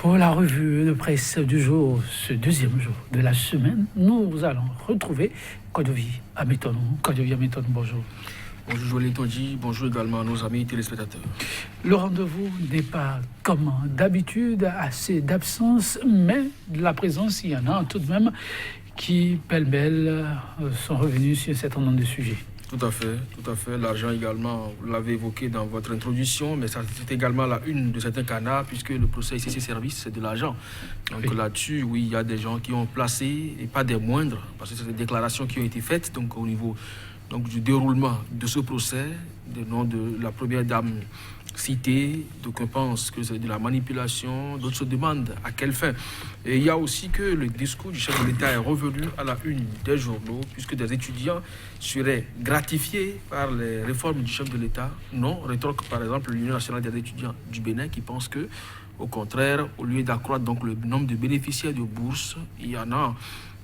Pour la revue de presse du jour, ce deuxième jour de la semaine, nous allons retrouver Kodovi Ameton. Kodovi Ameton, bonjour. Bonjour Joël Tondji, bonjour également à nos amis téléspectateurs. Le rendez-vous n'est pas comme d'habitude, assez d'absence, mais de la présence, il y en a tout de même qui, pêle-mêle, sont revenus sur un certain nombre de sujets. Tout à fait. L'argent également, vous l'avez évoqué dans votre introduction, mais ça c'est également la une de certains canards, puisque le procès ICC Service, c'est de l'argent. Donc oui. Là-dessus, oui, il y a des gens qui ont placé, et pas des moindres, parce que c'est des déclarations qui ont été faites, donc au niveau du déroulement de ce procès, du nom de la première dame citée, d'aucuns pensent que c'est de la manipulation, d'autres se demandent à quelle fin. Et il y a aussi que le discours du chef de l'État est revenu à la une des journaux, puisque des étudiants seraient gratifiés par les réformes du chef de l'État. Non, rétorque par exemple l'Union nationale des étudiants du Bénin qui pense que, au contraire, au lieu d'accroître donc le nombre de bénéficiaires de bourses, il y en a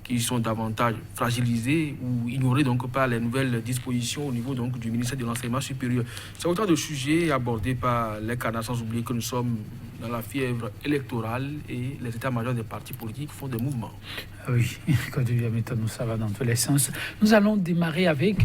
qui sont davantage fragilisés ou ignorés donc par les nouvelles dispositions au niveau donc du ministère de l'Enseignement supérieur. C'est autant de sujets abordés par les canards, sans oublier que nous sommes dans la fièvre électorale et les états-majors des partis politiques font des mouvements. Oui, quand tu viens maintenant, ça va dans tous les sens. Nous allons démarrer avec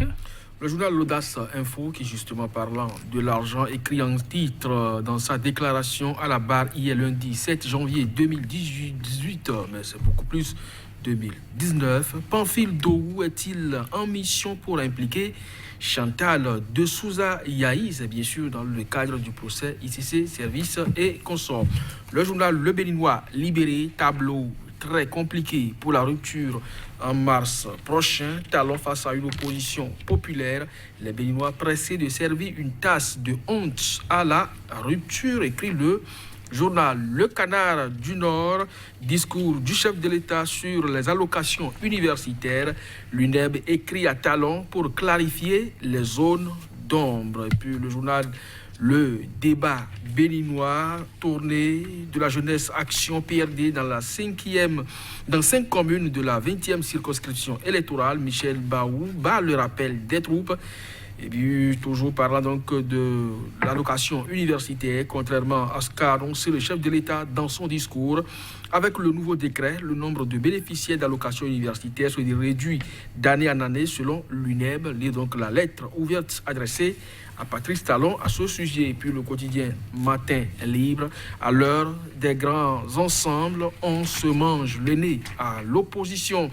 le journal L'Audace Info, qui justement parlant de l'argent, écrit en titre dans sa déclaration à la barre hier lundi 7 janvier 2018, mais c'est beaucoup plus 2019. Pamphile Dohou est-il en mission pour impliquer Chantal de Souza Yahi, c'est bien sûr dans le cadre du procès ICC Service et consorts. Le journal Le Béninois Libéré, tableau très compliqué pour la rupture en mars prochain, talon face à une opposition populaire. Les Béninois pressés de servir une tasse de honte à la rupture, écrit le journal Le Canard du Nord, discours du chef de l'État sur les allocations universitaires. L'UNEB écrit à talon pour clarifier les zones d'ombre. Et puis le journal Le Débat béninois, tournée de la jeunesse Action PRD dans 5 communes de la 20e circonscription électorale. Michel Baou bat le rappel des troupes. Et puis, toujours parlant donc de l'allocation universitaire, contrairement à ce qu'a annoncé le chef de l'État dans son discours, avec le nouveau décret, le nombre de bénéficiaires d'allocation universitaire se réduit d'année en année selon l'UNEB. Lit donc la lettre ouverte adressée à Patrice Talon à ce sujet. Et puis le quotidien Matin Libre, à l'heure des grands ensembles, on se mange le nez à l'opposition.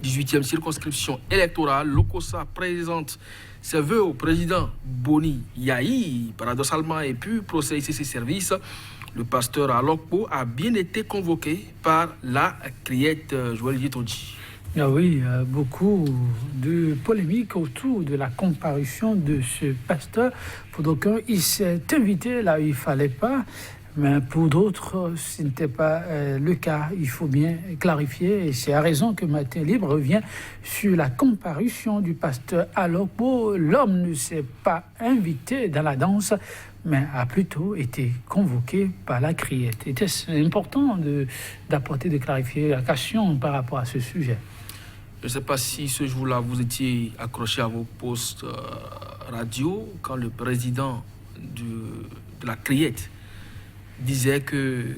18e circonscription électorale, l'OCOSA présente ses vœux au président Boni Yahi, paradoxalement, et puis procès ICC Service. Le pasteur Alokpo a bien été convoqué par la criette Joël Tondji. Ah oui, beaucoup de polémiques autour de la comparution de ce pasteur. Pour d'aucuns, il s'est invité là où il ne fallait pas. Mais pour d'autres, ce n'était pas le cas. Il faut bien clarifier. Et c'est à raison que Matin Libre revient sur la comparution du pasteur Alokpo. L'homme ne s'est pas invité dans la danse, mais a plutôt été convoqué par la criette. Était-ce important d'apporter des clarifications par rapport à ce sujet? Je ne sais pas si ce jour-là, vous étiez accroché à vos postes radio quand le président de la criette disait que,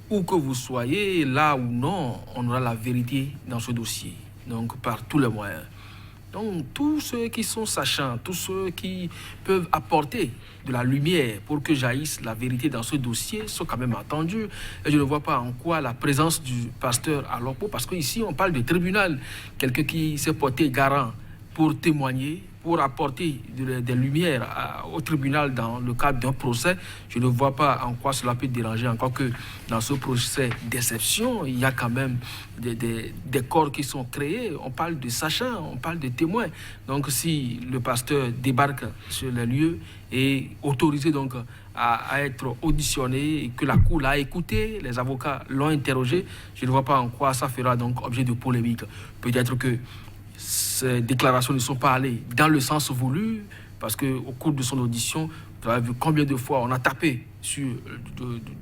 où que vous soyez, là ou non, on aura la vérité dans ce dossier, donc par tous les moyens. Donc tous ceux qui sont sachants, tous ceux qui peuvent apporter de la lumière pour que jaillisse la vérité dans ce dossier sont quand même attendus. Et je ne vois pas en quoi la présence du pasteur Alokpo, parce qu'ici on parle de tribunal, quelqu'un qui s'est porté garant pour témoigner, pour apporter des lumières au tribunal dans le cadre d'un procès. Je ne vois pas en quoi cela peut déranger, encore que dans ce procès d'exception, il y a quand même des corps qui sont créés. On parle de sachants, on parle de témoins. Donc si le pasteur débarque sur les lieux et autorisé donc à être auditionné, et que la cour l'a écouté, les avocats l'ont interrogé, je ne vois pas en quoi ça fera donc objet de polémique. Peut-être que ces déclarations ne sont pas allées dans le sens voulu, parce qu'au cours de son audition, vous avez vu combien de fois on a tapé sur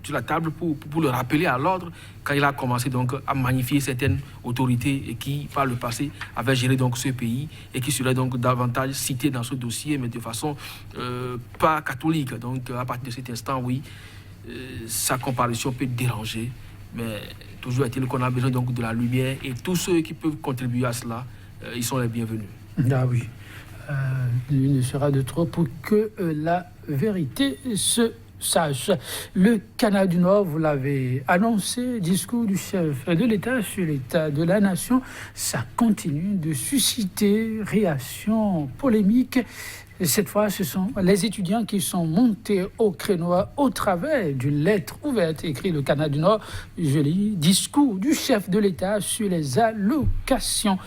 la table pour le rappeler à l'ordre quand il a commencé donc à magnifier certaines autorités et qui, par le passé, avaient géré donc ce pays et qui seraient donc davantage cités dans ce dossier, mais de façon pas catholique. Donc, à partir de cet instant, oui, sa comparution peut déranger, mais toujours est-il qu'on a besoin donc de la lumière et tous ceux qui peuvent contribuer à cela, ils sont les bienvenus. Ah oui, il ne sera de trop pour que la vérité se sache. Le Canada du Nord, vous l'avez annoncé, discours du chef de l'État sur l'état de la nation, ça continue de susciter réactions polémiques. Et cette fois, ce sont les étudiants qui sont montés au créneau au travers d'une lettre ouverte écrite le Canada du Nord. Je lis, discours du chef de l'État sur les allocations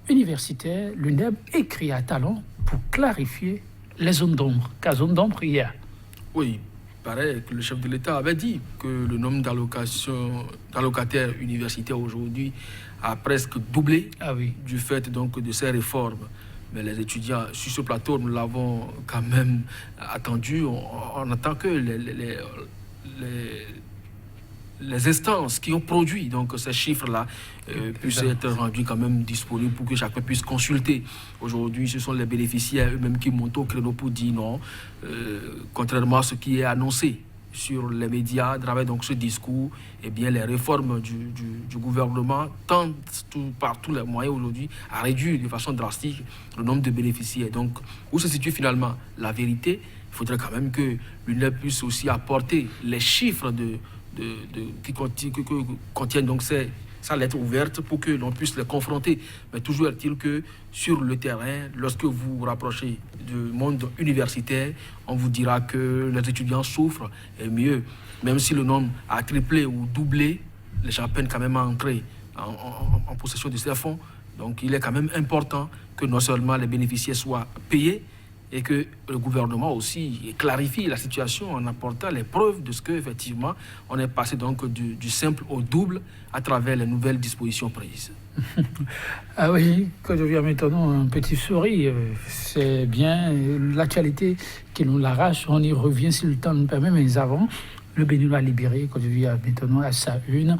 universitaires. L'UNEB écrit à talent pour clarifier les zones d'ombre. Quelle zone d'ombre hier? Oui, il paraît que le chef de l'État avait dit que le nombre d'allocataires universitaires aujourd'hui a presque doublé du fait donc de ces réformes. Mais les étudiants, sur ce plateau, nous l'avons quand même attendu. On attend que les instances qui ont produit donc, ces chiffres-là puissent être rendus quand même disponibles pour que chacun puisse consulter. Aujourd'hui, ce sont les bénéficiaires eux-mêmes qui montent au créneau pour dire non, contrairement à ce qui est annoncé sur les médias, à travers donc ce discours, eh bien, les réformes du gouvernement tentent par tous les moyens aujourd'hui à réduire de façon drastique le nombre de bénéficiaires. Donc, où se situe finalement la vérité? Il faudrait quand même que l'UNEB puisse aussi apporter les chiffres qui contiennent donc sa lettre ouverte pour que l'on puisse les confronter. Mais toujours est-il que sur le terrain, lorsque vous vous rapprochez du monde universitaire, on vous dira que les étudiants souffrent et mieux. Même si le nombre a triplé ou doublé, les gens peinent quand même à entrer en possession de ces fonds. Donc il est quand même important que non seulement les bénéficiaires soient payés, et que le gouvernement aussi clarifie la situation en apportant les preuves de ce qu'effectivement on est passé donc du simple au double à travers les nouvelles dispositions prises. Ah oui, quand je viens maintenant un petit sourire, c'est bien l'actualité qui nous l'arrache, on y revient si le temps nous permet, mais avant, le Béninois libéré, quand je viens maintenant à sa une,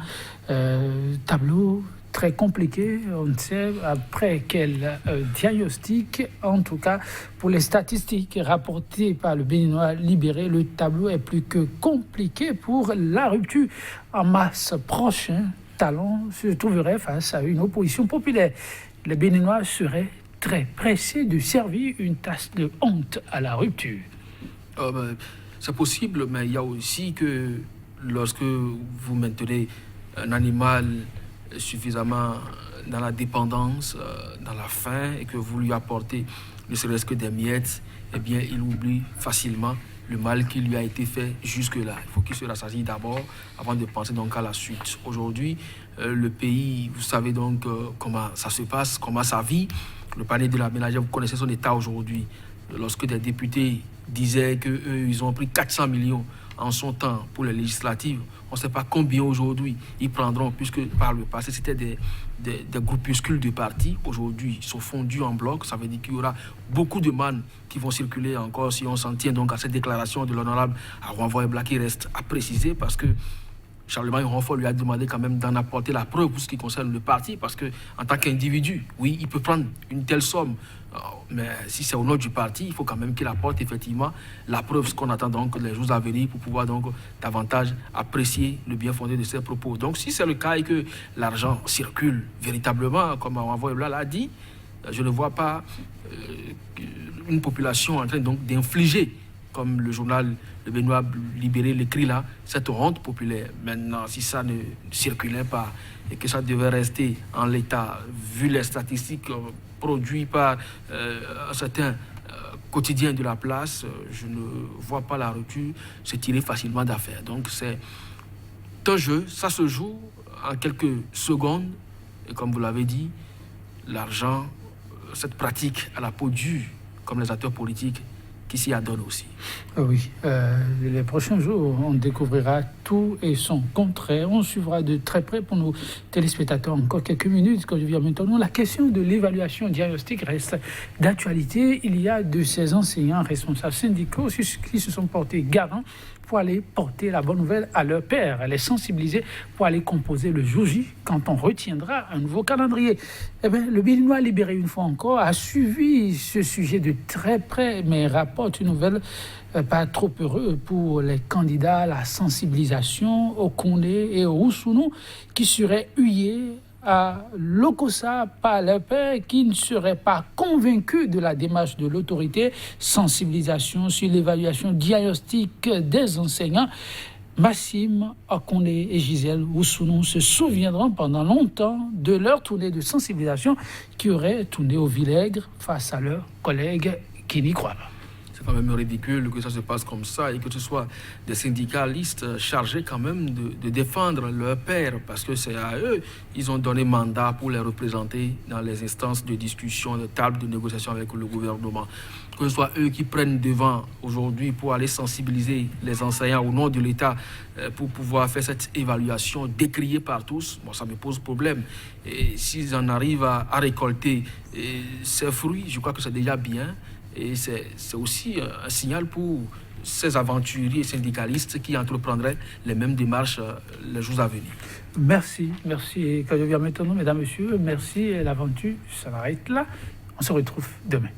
tableau très compliqué, on ne sait après quel diagnostic, en tout cas pour les statistiques rapportées par le Béninois libéré, le tableau est plus que compliqué pour la rupture en masse prochain. Talon se trouverait face à une opposition populaire. Les Béninois seraient très pressés de servir une tasse de honte à la rupture. C'est possible, mais il y a aussi que lorsque vous maintenez un animal suffisamment dans la dépendance, dans la faim, et que vous lui apportez ne serait-ce que des miettes, eh bien, il oublie facilement le mal qui lui a été fait jusque-là. Il faut qu'il se rassasie d'abord avant de penser donc à la suite. Aujourd'hui, le pays, vous savez donc comment ça se passe, comment ça vit. Le panier de la ménagère, vous connaissez son état aujourd'hui. Lorsque des députés disaient qu'eux, ils ont pris 400 millions en son temps pour les législatives, on ne sait pas combien aujourd'hui ils prendront, puisque par le passé, c'était des groupuscules de partis. Aujourd'hui, ils sont fondus en bloc. Ça veut dire qu'il y aura beaucoup de mannes qui vont circuler encore si on s'en tient donc à cette déclaration de l'honorable Arouanvoye Black qui reste à préciser, parce que Charlemagne Ronfort lui a demandé quand même d'en apporter la preuve pour ce qui concerne le parti, parce qu'en tant qu'individu, oui, il peut prendre une telle somme, mais si c'est au nom du parti, il faut quand même qu'il apporte effectivement la preuve, ce qu'on attend donc les jours à venir pour pouvoir donc davantage apprécier le bien fondé de ses propos. Donc si c'est le cas et que l'argent circule véritablement, comme Arouanvoye Black l'a dit, je ne vois pas une population en train donc d'infliger, comme le journal Le Béninois libéré l'écrit là, cette honte populaire. Maintenant, si ça ne circulait pas et que ça devait rester en l'état, vu les statistiques produites par certains quotidiens de la place, je ne vois pas la rupture se tirer facilement d'affaire. Donc c'est un jeu, ça se joue en quelques secondes, et comme vous l'avez dit, l'argent, cette pratique à la peau dure, comme les acteurs politiques, qui s'y adonne aussi. Oui, les prochains jours, on découvrira tout et son contraire. On suivra de très près pour nos téléspectateurs encore quelques minutes. Quand je viens maintenant, la question de l'évaluation diagnostique reste d'actualité. Il y a de ces enseignants responsables syndicaux qui se sont portés garants pour aller porter la bonne nouvelle à leur père, les sensibiliser pour aller composer le jour J quand on retiendra un nouveau calendrier. Eh bien, le Béninois libéré une fois encore a suivi ce sujet de très près, mais rapporte une nouvelle pas trop heureux pour les candidats à la sensibilisation au Kondé et au Oussounou qui seraient huillés à l'Okosa par leur père qui ne serait pas convaincu de la démarche de l'autorité, sensibilisation sur l'évaluation diagnostique des enseignants. Massime Okondé et Gisèle Oussounou se souviendront pendant longtemps de leur tournée de sensibilisation qui aurait tourné au vinaigre face à leurs collègues qui n'y croient pas. C'est quand même ridicule que ça se passe comme ça et que ce soit des syndicalistes chargés quand même de défendre leur père parce que c'est à eux, ils ont donné mandat pour les représenter dans les instances de discussion, de table de négociation avec le gouvernement. Que ce soit eux qui prennent devant aujourd'hui pour aller sensibiliser les enseignants au nom de l'État pour pouvoir faire cette évaluation décriée par tous, bon, ça me pose problème. Et s'ils en arrivent à récolter ces fruits, je crois que c'est déjà bien. Et c'est aussi un signal pour ces aventuriers syndicalistes qui entreprendraient les mêmes démarches les jours à venir. Merci. Quand je viens maintenant, mesdames, messieurs, merci. L'aventure, ça s'arrête là. On se retrouve demain.